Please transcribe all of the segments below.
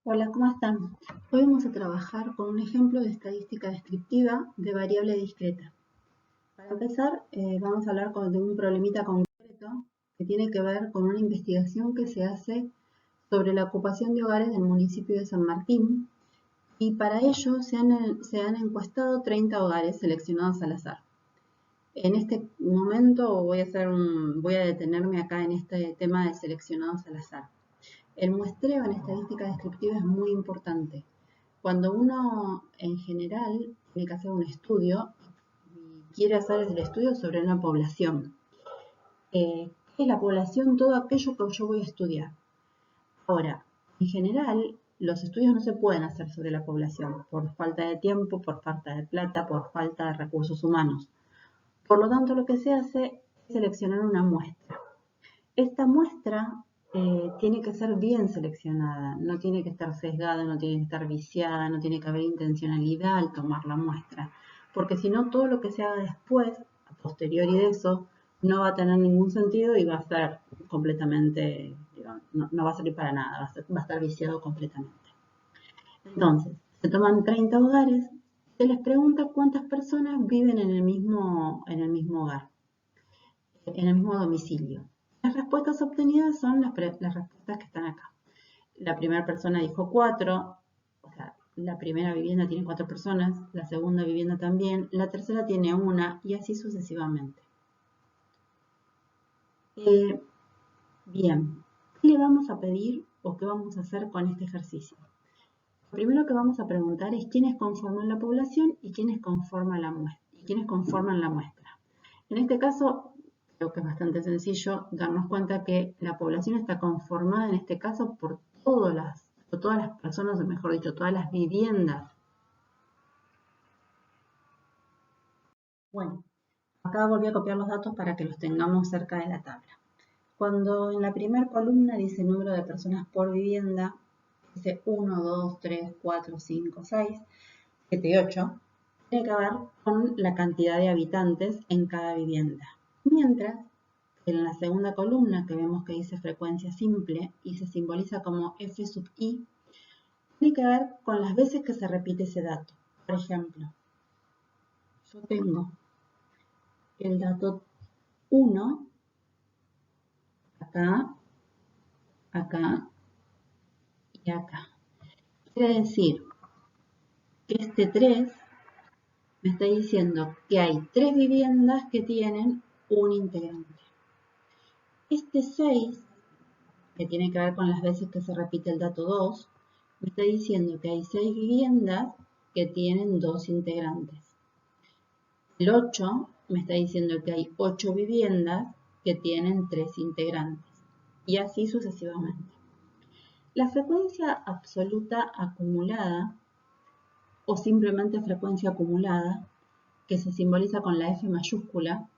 Hola, ¿cómo están? Hoy vamos a trabajar con un ejemplo de estadística descriptiva de variable discreta. Para empezar, vamos a hablar de un problemita concreto que tiene que ver con una investigación que se hace sobre la ocupación de hogares del municipio de San Martín, y para ello se han encuestado 30 hogares seleccionados al azar. En este momento voy a detenerme acá en este tema de seleccionados al azar. El muestreo en estadística descriptiva es muy importante. Cuando uno en general tiene que hacer un estudio y quiere hacer el estudio sobre una población, ¿qué es la población? Todo aquello que yo voy a estudiar. Ahora, en general, los estudios no se pueden hacer sobre la población por falta de tiempo, por falta de plata, por falta de recursos humanos. Por lo tanto, lo que se hace es seleccionar una muestra. Esta muestra tiene que ser bien seleccionada, no tiene que estar sesgada, no tiene que estar viciada, no tiene que haber intencionalidad al tomar la muestra, porque si no, todo lo que se haga después, a posteriori de eso, no va a tener ningún sentido y va a ser completamente, digamos, no va a servir para nada, va a estar viciado completamente. Entonces, se toman 30 hogares, se les pregunta cuántas personas viven en el mismo hogar, en el mismo domicilio. Las respuestas obtenidas son las respuestas que están acá. La primera persona dijo 4, o sea, la primera vivienda tiene 4 personas, la segunda vivienda también, la tercera tiene una y así sucesivamente. Bien, ¿qué le vamos a pedir o qué vamos a hacer con este ejercicio? Lo primero que vamos a preguntar es quiénes conforman la población y quiénes conforman la muestra. En este caso, creo que es bastante sencillo darnos cuenta que la población está conformada en este caso por todas las personas, o mejor dicho, todas las viviendas. Bueno, acá volví a copiar los datos para que los tengamos cerca de la tabla. Cuando en la primera columna dice número de personas por vivienda, dice 1, 2, 3, 4, 5, 6, 7 y 8, tiene que ver con la cantidad de habitantes en cada vivienda. Mientras en la segunda columna, que vemos que dice frecuencia simple y se simboliza como f sub i, tiene que ver con las veces que se repite ese dato. Por ejemplo, yo tengo el dato 1 acá, acá y acá. Quiere decir que este 3 me está diciendo que hay 3 viviendas que tienen un integrante. Este 6, que tiene que ver con las veces que se repite el dato 2, me está diciendo que hay 6 viviendas que tienen 2 integrantes. El 8 me está diciendo que hay 8 viviendas que tienen 3 integrantes. Y así sucesivamente. La frecuencia absoluta acumulada, o simplemente frecuencia acumulada, que se simboliza con la F mayúscula,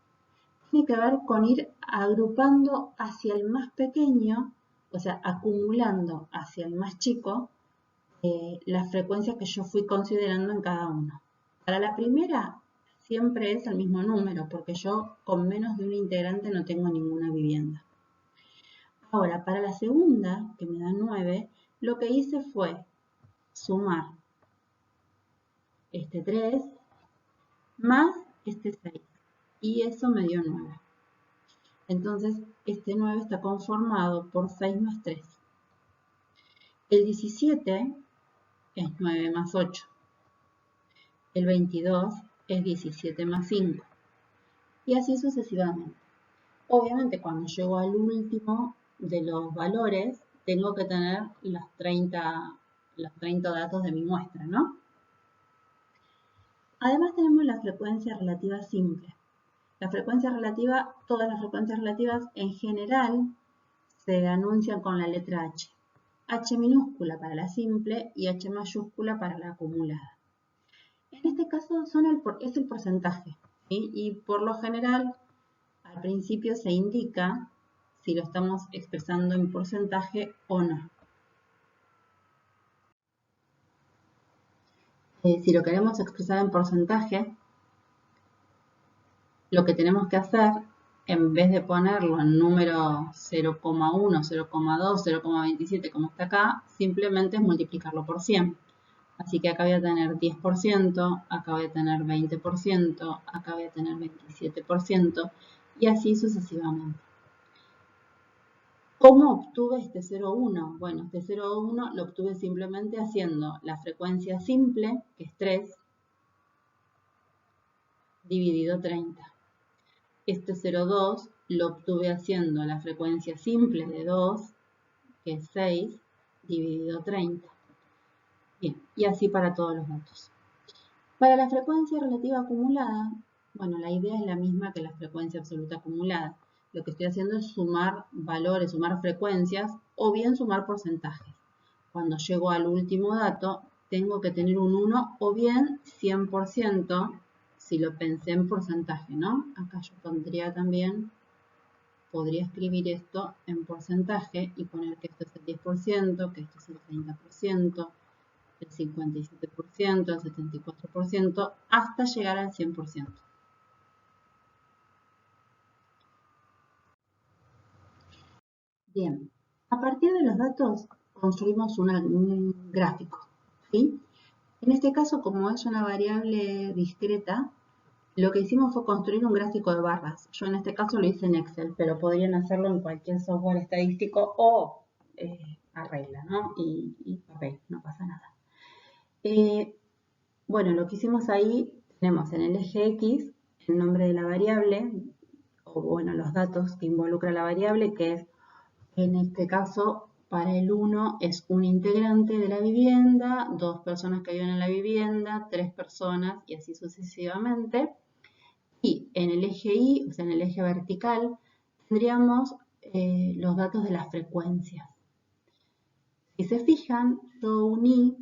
tiene que ver con ir agrupando hacia el más pequeño, o sea, acumulando hacia el más chico, las frecuencias que yo fui considerando en cada uno. Para la primera siempre es el mismo número, porque yo con menos de un integrante no tengo ninguna vivienda. Ahora, para la segunda, que me da 9, lo que hice fue sumar este 3 más este 6, y eso me dio 9. Entonces, este 9 está conformado por 6 más 3. El 17 es 9 más 8. El 22 es 17 más 5. Y así sucesivamente. Obviamente, cuando llego al último de los valores, tengo que tener los 30 datos de mi muestra, ¿no? Además tenemos la frecuencia relativa simple. La frecuencia relativa, todas las frecuencias relativas en general se anuncian con la letra H. H minúscula para la simple y H mayúscula para la acumulada. En este caso es el porcentaje, ¿sí? Y por lo general al principio se indica si lo estamos expresando en porcentaje o no. Si lo queremos expresar en porcentaje, lo que tenemos que hacer en vez de ponerlo en número 0,1, 0,2, 0,27 como está acá, simplemente es multiplicarlo por 100. Así que acá voy a tener 10%, acá voy a tener 20%, acá voy a tener 27% y así sucesivamente. ¿Cómo obtuve este 0,1? Bueno, este 0,1 lo obtuve simplemente haciendo la frecuencia simple, que es 3, dividido 30. Este 0,2 lo obtuve haciendo la frecuencia simple de 2, que es 6, dividido 30. Bien, y así para todos los datos. Para la frecuencia relativa acumulada, bueno, la idea es la misma que la frecuencia absoluta acumulada. Lo que estoy haciendo es sumar valores, sumar frecuencias o bien sumar porcentajes. Cuando llego al último dato, tengo que tener un 1 o bien 100%, si lo pensé en porcentaje, ¿no? Acá yo pondría también, podría escribir esto en porcentaje y poner que esto es el 10%, que esto es el 30%, el 57%, el 74%, hasta llegar al 100%. Bien, a partir de los datos construimos un gráfico, ¿sí? En este caso, como es una variable discreta, lo que hicimos fue construir un gráfico de barras. Yo en este caso lo hice en Excel, pero podrían hacerlo en cualquier software estadístico o a regla, ¿no? Y papel, no pasa nada. Bueno, lo que hicimos ahí, tenemos en el eje X el nombre de la variable, o bueno, los datos que involucra la variable, que es, en este caso, para el 1 es un integrante de la vivienda, 2 personas que viven en la vivienda, 3 personas y así sucesivamente. Y en el eje Y, o sea, en el eje vertical, tendríamos los datos de las frecuencias. Si se fijan, yo uní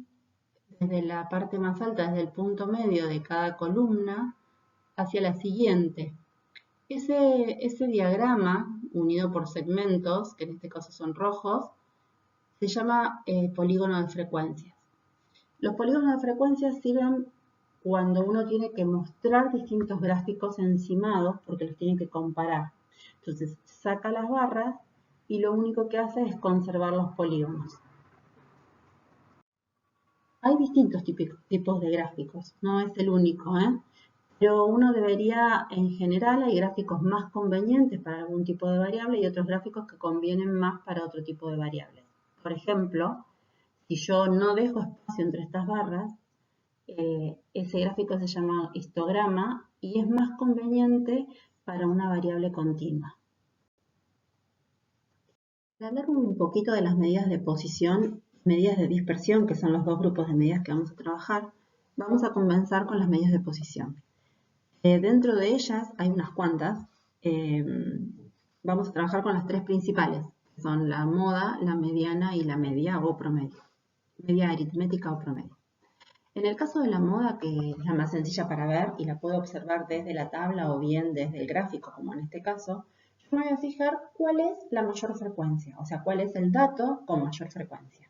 desde la parte más alta, desde el punto medio de cada columna, hacia la siguiente. Ese diagrama, unido por segmentos, que en este caso son rojos, se llama polígono de frecuencias. Los polígonos de frecuencias sirven cuando uno tiene que mostrar distintos gráficos encimados porque los tiene que comparar. Entonces, saca las barras y lo único que hace es conservar los polígonos. Hay distintos tipos de gráficos, no es el único, pero uno debería, en general, hay gráficos más convenientes para algún tipo de variable y otros gráficos que convienen más para otro tipo de variables. Por ejemplo, si yo no dejo espacio entre estas barras, ese gráfico se llama histograma y es más conveniente para una variable continua. Para hablar un poquito de las medidas de posición, medidas de dispersión, que son los dos grupos de medidas que vamos a trabajar, vamos a comenzar con las medidas de posición. Dentro de ellas hay unas cuantas. Vamos a trabajar con las tres principales, que son la moda, la mediana y la media o promedio. Media aritmética o promedio. En el caso de la moda, que es la más sencilla para ver y la puedo observar desde la tabla o bien desde el gráfico, como en este caso, yo me voy a fijar cuál es la mayor frecuencia, o sea, cuál es el dato con mayor frecuencia.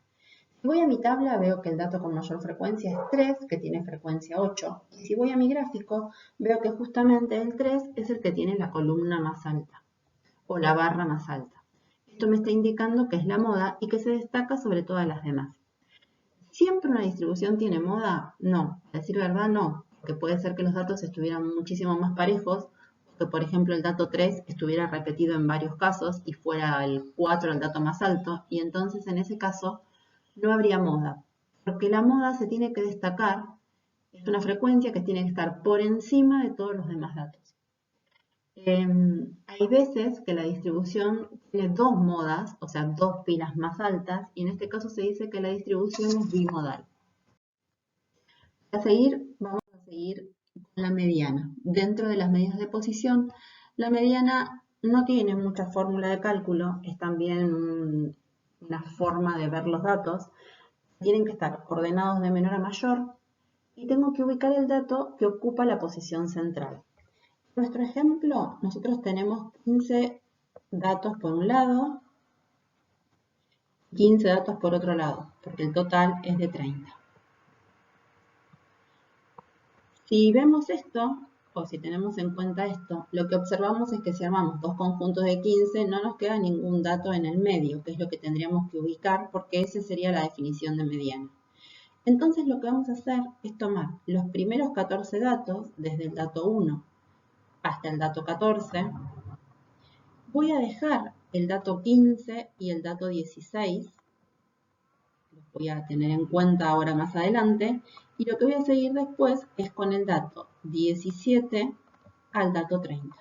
Si voy a mi tabla, veo que el dato con mayor frecuencia es 3, que tiene frecuencia 8. Y si voy a mi gráfico, veo que justamente el 3 es el que tiene la columna más alta, o la barra más alta. Esto me está indicando que es la moda y que se destaca sobre todas las demás. ¿Siempre una distribución tiene moda? No, a decir verdad no, porque puede ser que los datos estuvieran muchísimo más parejos, o que por ejemplo el dato 3 estuviera repetido en varios casos y fuera el 4 el dato más alto, y entonces en ese caso no habría moda, porque la moda se tiene que destacar, es una frecuencia que tiene que estar por encima de todos los demás datos. Hay veces que la distribución tiene dos modas, o sea, dos pilas más altas, y en este caso se dice que la distribución es bimodal. Vamos a seguir con la mediana. Dentro de las medidas de posición, la mediana no tiene mucha fórmula de cálculo, es también una forma de ver los datos. Tienen que estar ordenados de menor a mayor y tengo que ubicar el dato que ocupa la posición central. En nuestro ejemplo, nosotros tenemos 15 datos por un lado y 15 datos por otro lado, porque el total es de 30. Si vemos esto, o si tenemos en cuenta esto, lo que observamos es que si armamos dos conjuntos de 15 no nos queda ningún dato en el medio, que es lo que tendríamos que ubicar porque esa sería la definición de mediana. Entonces lo que vamos a hacer es tomar los primeros 14 datos, desde el dato 1 hasta el dato 14. Voy a dejar el dato 15 y el dato 16. Los voy a tener en cuenta ahora más adelante. Y lo que voy a seguir después es con el dato 17 al dato 30.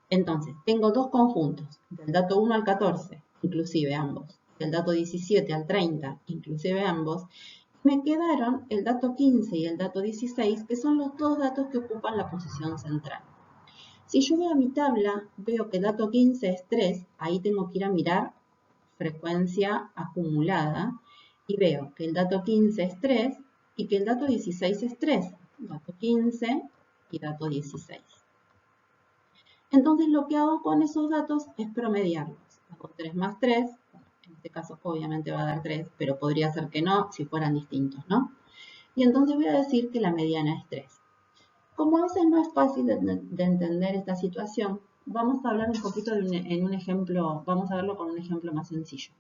Entonces, tengo dos conjuntos, del dato 1 al 14, inclusive ambos, del dato 17 al 30, inclusive ambos. Me quedaron el dato 15 y el dato 16, que son los dos datos que ocupan la posición central. Si yo veo a mi tabla, veo que el dato 15 es 3, ahí tengo que ir a mirar frecuencia acumulada, y veo que el dato 15 es 3 y que el dato 16 es 3, dato 15 y dato 16. Entonces lo que hago con esos datos es promediarlos. Hago 3 más 3, en este caso obviamente va a dar 3, pero podría ser que no si fueran distintos, ¿no? Y entonces voy a decir que la mediana es 3. Como a veces no es fácil de entender esta situación, vamos a hablar un poquito en un ejemplo, vamos a verlo con un ejemplo más sencillo.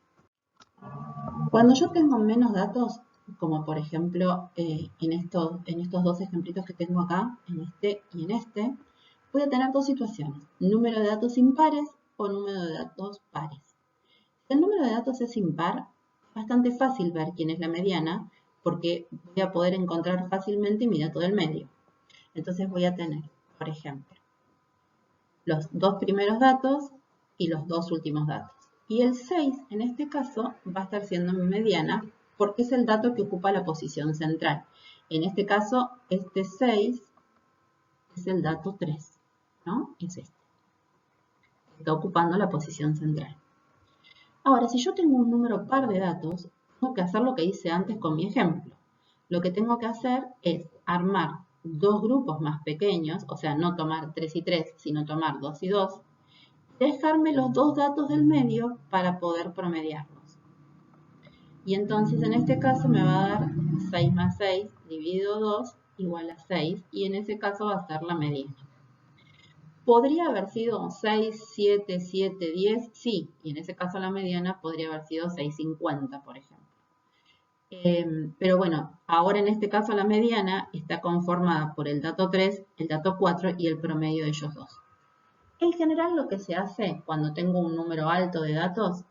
Cuando yo tengo menos datos, como por ejemplo en estos dos ejemplitos que tengo acá, en este y en este, voy a tener dos situaciones, número de datos impares o número de datos pares. Si el número de datos es impar, es bastante fácil ver quién es la mediana, porque voy a poder encontrar fácilmente mi dato del medio. Entonces voy a tener, por ejemplo, los dos primeros datos y los dos últimos datos. Y el 6, en este caso, va a estar siendo mi mediana porque es el dato que ocupa la posición central. En este caso, este 6 es el dato 3, ¿no? Es este. Está ocupando la posición central. Ahora, si yo tengo un número par de datos, tengo que hacer lo que hice antes con mi ejemplo. Lo que tengo que hacer es armar dos grupos más pequeños, o sea, no tomar 3 y 3, sino tomar 2 y 2, dejarme los dos datos del medio para poder promediarlos. Y entonces en este caso me va a dar 6 más 6 dividido 2 igual a 6, y en ese caso va a ser la mediana. ¿Podría haber sido 6, 7, 7, 10? Sí, y en ese caso la mediana podría haber sido 6,50, por ejemplo. Pero bueno, ahora en este caso la mediana está conformada por el dato 3, el dato 4 y el promedio de ellos dos. En general lo que se hace cuando tengo un número alto de datos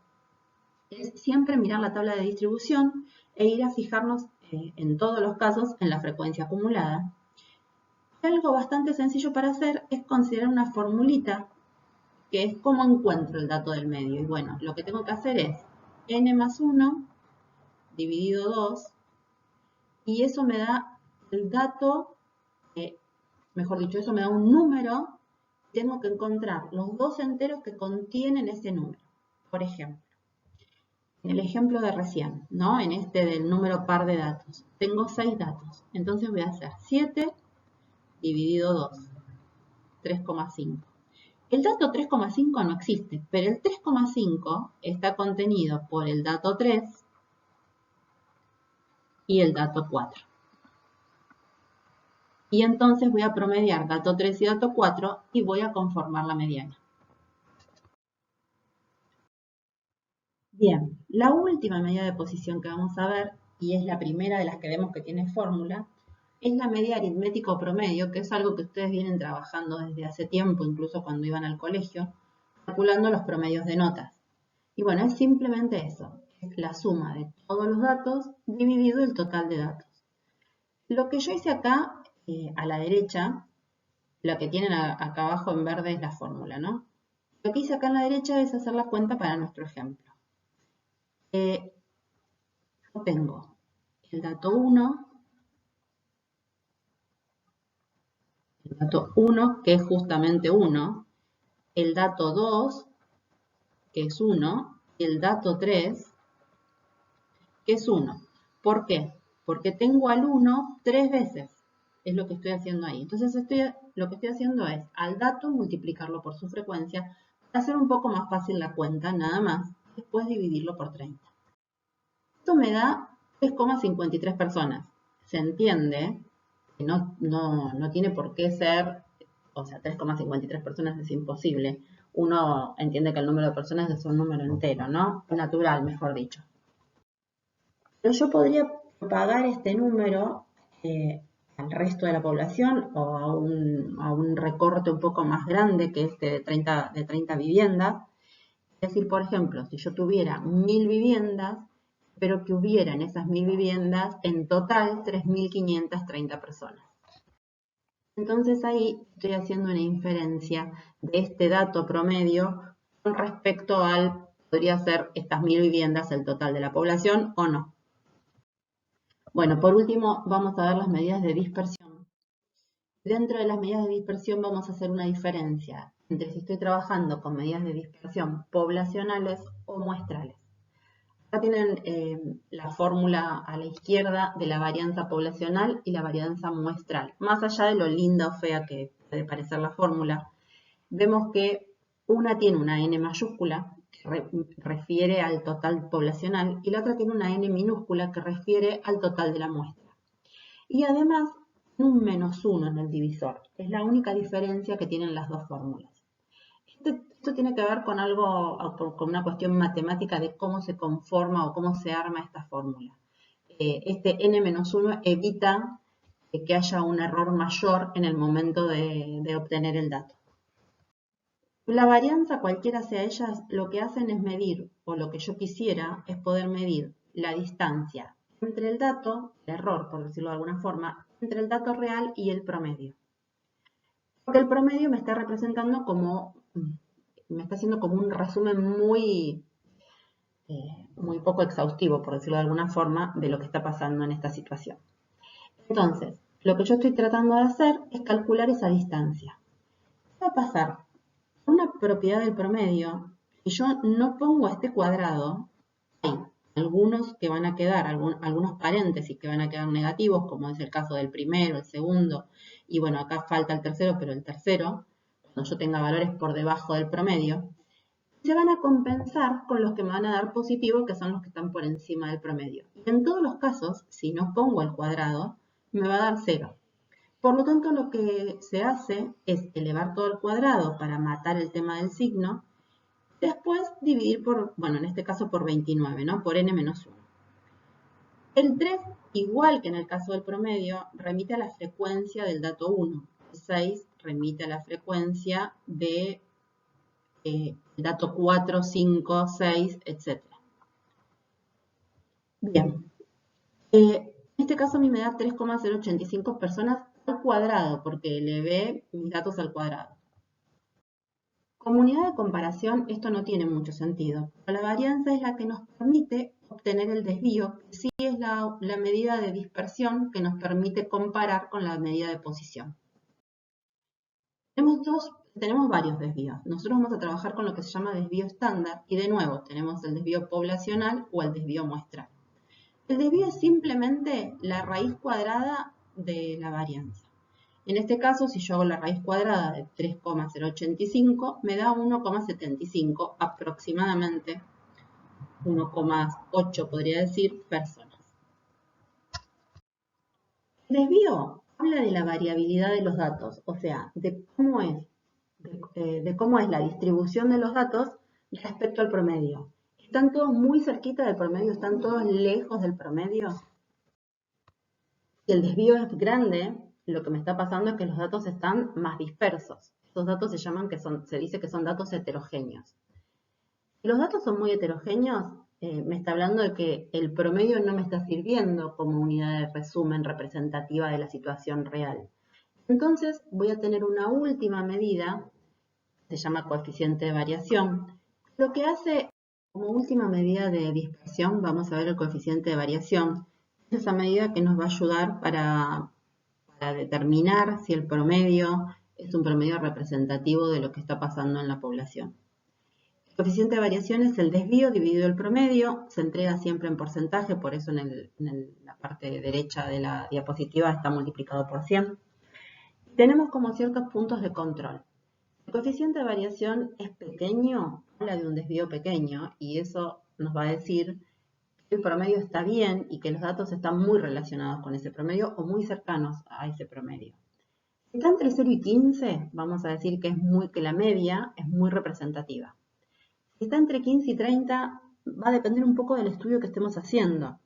es siempre mirar la tabla de distribución e ir a fijarnos en todos los casos en la frecuencia acumulada. Algo bastante sencillo para hacer es considerar una formulita que es cómo encuentro el dato del medio. Y bueno, lo que tengo que hacer es n más 1 dividido 2, y eso me da el dato, mejor dicho, eso me da un número. Tengo que encontrar los dos enteros que contienen ese número. Por ejemplo, en el ejemplo de recién, ¿no? En este del número par de datos, tengo 6 datos. Entonces voy a hacer 7 dividido 2, 3,5. El dato 3,5 no existe, pero el 3,5 está contenido por el dato 3 y el dato 4. Y entonces voy a promediar dato 3 y dato 4 y voy a conformar la mediana. Bien, la última medida de posición que vamos a ver, y es la primera de las que vemos que tiene fórmula, es la media aritmético promedio, que es algo que ustedes vienen trabajando desde hace tiempo, incluso cuando iban al colegio, calculando los promedios de notas. Y bueno, es simplemente eso, es la suma de todos los datos dividido el total de datos. Lo que yo hice acá, a la derecha, lo que tienen acá abajo en verde es la fórmula, ¿no? Lo que hice acá en la derecha es hacer la cuenta para nuestro ejemplo. Yo tengo el dato 1, que es justamente 1, el dato 2, que es 1, y el dato 3, que es 1. ¿Por qué? Porque tengo al 1 3 veces. Es lo que estoy haciendo ahí. Entonces lo que estoy haciendo es al dato multiplicarlo por su frecuencia, para hacer un poco más fácil la cuenta, nada más, y después dividirlo por 30. Esto me da 3,53 personas. Se entiende, que no tiene por qué ser, o sea, 3,53 personas es imposible. Uno entiende que el número de personas es un número entero, ¿no? Natural, mejor dicho. Pero yo podría propagar este número al resto de la población o a un recorte un poco más grande que este de 30 viviendas. Es decir, por ejemplo, si yo tuviera 1000 viviendas, pero que hubiera en esas 1000 viviendas en total 3530 personas. Entonces ahí estoy haciendo una inferencia de este dato promedio con respecto al, podría ser estas 1000 viviendas el total de la población o no. Bueno, por último vamos a ver las medidas de dispersión. Dentro de las medidas de dispersión vamos a hacer una diferencia entre si estoy trabajando con medidas de dispersión poblacionales o muestrales. Acá tienen la fórmula a la izquierda de la varianza poblacional y la varianza muestral. Más allá de lo linda o fea que puede parecer la fórmula, vemos que una tiene una N mayúscula, que refiere al total poblacional, y la otra tiene una N minúscula, que refiere al total de la muestra. Y además, un -1 en el divisor. Es la única diferencia que tienen las dos fórmulas. Esto tiene que ver con algo, con una cuestión matemática de cómo se conforma o cómo se arma esta fórmula. Este n-1 evita que haya un error mayor en el momento de obtener el dato. La varianza, cualquiera sea ella, lo que hacen es medir, o lo que yo quisiera es poder medir la distancia entre el dato, el error por decirlo de alguna forma, entre el dato real y el promedio. Porque el promedio me está representando como, me está haciendo como un resumen muy poco exhaustivo, por decirlo de alguna forma, de lo que está pasando en esta situación. Entonces, lo que yo estoy tratando de hacer es calcular esa distancia. ¿Qué va a pasar? Una propiedad del promedio, si yo no pongo este cuadrado, hay algunos que van a quedar, algunos paréntesis que van a quedar negativos, como es el caso del primero, el segundo, y bueno, acá falta el tercero, pero el tercero, cuando yo tenga valores por debajo del promedio, se van a compensar con los que me van a dar positivo, que son los que están por encima del promedio. Y en todos los casos, si no pongo el cuadrado, me va a dar 0. Por lo tanto, lo que se hace es elevar todo al cuadrado para matar el tema del signo, después dividir por, bueno, en este caso por 29, ¿no? Por n-1. El 3, igual que en el caso del promedio, remite a la frecuencia del dato 1. El 6 remite a la frecuencia de el dato 4, 5, 6, etc. Bien, en este caso a mí me da 3,085 personas al cuadrado, porque elevé mis datos al cuadrado. Como unidad de comparación, esto no tiene mucho sentido, pero la varianza es la que nos permite obtener el desvío, que sí es la medida de dispersión que nos permite comparar con la medida de posición. Tenemos varios desvíos. Nosotros vamos a trabajar con lo que se llama desvío estándar y de nuevo tenemos el desvío poblacional o el desvío muestral. El desvío es simplemente la raíz cuadrada de la varianza. En este caso, si yo hago la raíz cuadrada de 3,085, me da 1,75 aproximadamente, 1,8 podría decir, personas. El desvío habla de la variabilidad de los datos, o sea, de cómo es la distribución de los datos respecto al promedio. ¿Están todos muy cerquita del promedio? ¿Están todos lejos del promedio? Si el desvío es grande, lo que me está pasando es que los datos están más dispersos. Estos datos se dice que son datos heterogéneos. Si los datos son muy heterogéneos, me está hablando de que el promedio no me está sirviendo como unidad de resumen representativa de la situación real. Entonces voy a tener una última medida, se llama coeficiente de variación. Lo que hace como última medida de dispersión, vamos a ver el coeficiente de variación, es esa medida que nos va a ayudar para determinar si el promedio es un promedio representativo de lo que está pasando en la población. El coeficiente de variación es el desvío dividido el promedio, se entrega siempre en porcentaje, por eso en la parte derecha de la diapositiva está multiplicado por 100. Tenemos como ciertos puntos de control. El coeficiente de variación es pequeño, habla de un desvío pequeño, y eso nos va a decir el promedio está bien y que los datos están muy relacionados con ese promedio o muy cercanos a ese promedio. Si está entre 0 y 15, vamos a decir que la media es muy representativa. Si está entre 15 y 30, va a depender un poco del estudio que estemos haciendo.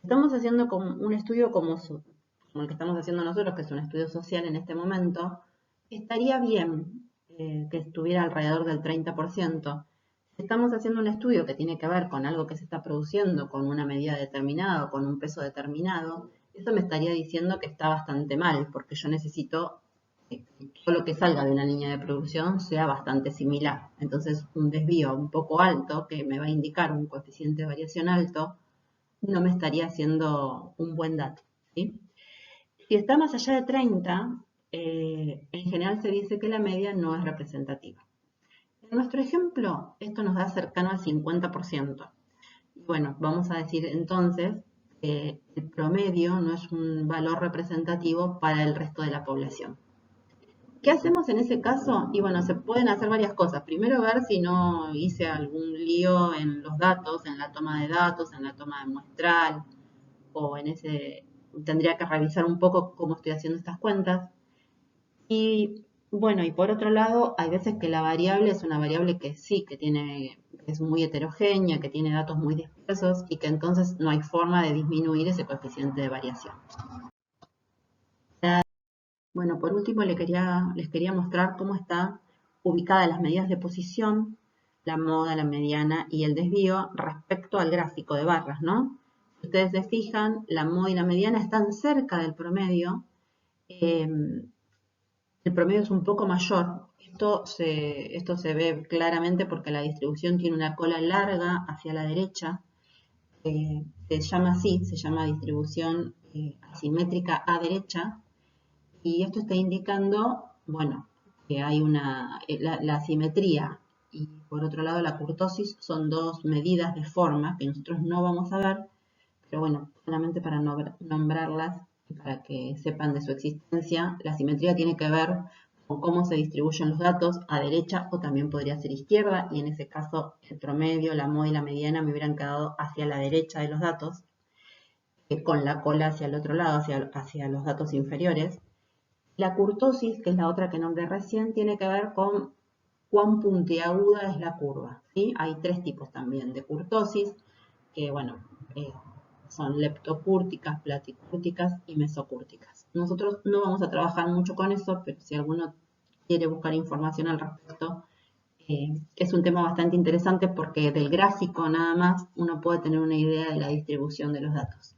Si estamos haciendo un estudio como el que estamos haciendo nosotros, que es un estudio social en este momento, estaría bien que estuviera alrededor del 30%. Si estamos haciendo un estudio que tiene que ver con algo que se está produciendo, con una medida determinada, con un peso determinado, eso me estaría diciendo que está bastante mal, porque yo necesito que todo lo que salga de una línea de producción sea bastante similar. Entonces, un desvío un poco alto, que me va a indicar un coeficiente de variación alto, no me estaría haciendo un buen dato, ¿sí? Si está más allá de 30, en general se dice que la media no es representativa. En nuestro ejemplo, esto nos da cercano al 50%. Bueno, vamos a decir entonces que el promedio no es un valor representativo para el resto de la población. ¿Qué hacemos en ese caso? Y bueno, se pueden hacer varias cosas. Primero, ver si no hice algún lío en los datos, en la toma de datos, en la toma de muestral, o tendría que revisar un poco cómo estoy haciendo estas cuentas. Y bueno, y por otro lado, hay veces que la variable es una variable que sí, es muy heterogénea, que tiene datos muy dispersos y que entonces no hay forma de disminuir ese coeficiente de variación. Bueno, por último les quería mostrar cómo están ubicadas las medidas de posición, la moda, la mediana y el desvío respecto al gráfico de barras, ¿no? Si ustedes se fijan, la moda y la mediana están cerca del promedio. El promedio es un poco mayor. Esto se ve claramente porque la distribución tiene una cola larga hacia la derecha. Se llama así, se llama distribución asimétrica a derecha. Y esto está indicando, bueno, que hay la asimetría y por otro lado la kurtosis son dos medidas de forma que nosotros no vamos a ver, pero bueno, solamente para nombrarlas y para que sepan de su existencia, la asimetría tiene que ver con cómo se distribuyen los datos a derecha o también podría ser izquierda y en ese caso el promedio, la moda y la mediana me hubieran quedado hacia la derecha de los datos, con la cola hacia el otro lado, hacia los datos inferiores. La kurtosis, que es la otra que nombré recién, tiene que ver con cuán puntiaguda es la curva, ¿sí? Hay tres tipos también de kurtosis, que bueno, son leptocúrticas, platicúrticas y mesocúrticas. Nosotros no vamos a trabajar mucho con eso, pero si alguno quiere buscar información al respecto, es un tema bastante interesante porque del gráfico nada más uno puede tener una idea de la distribución de los datos.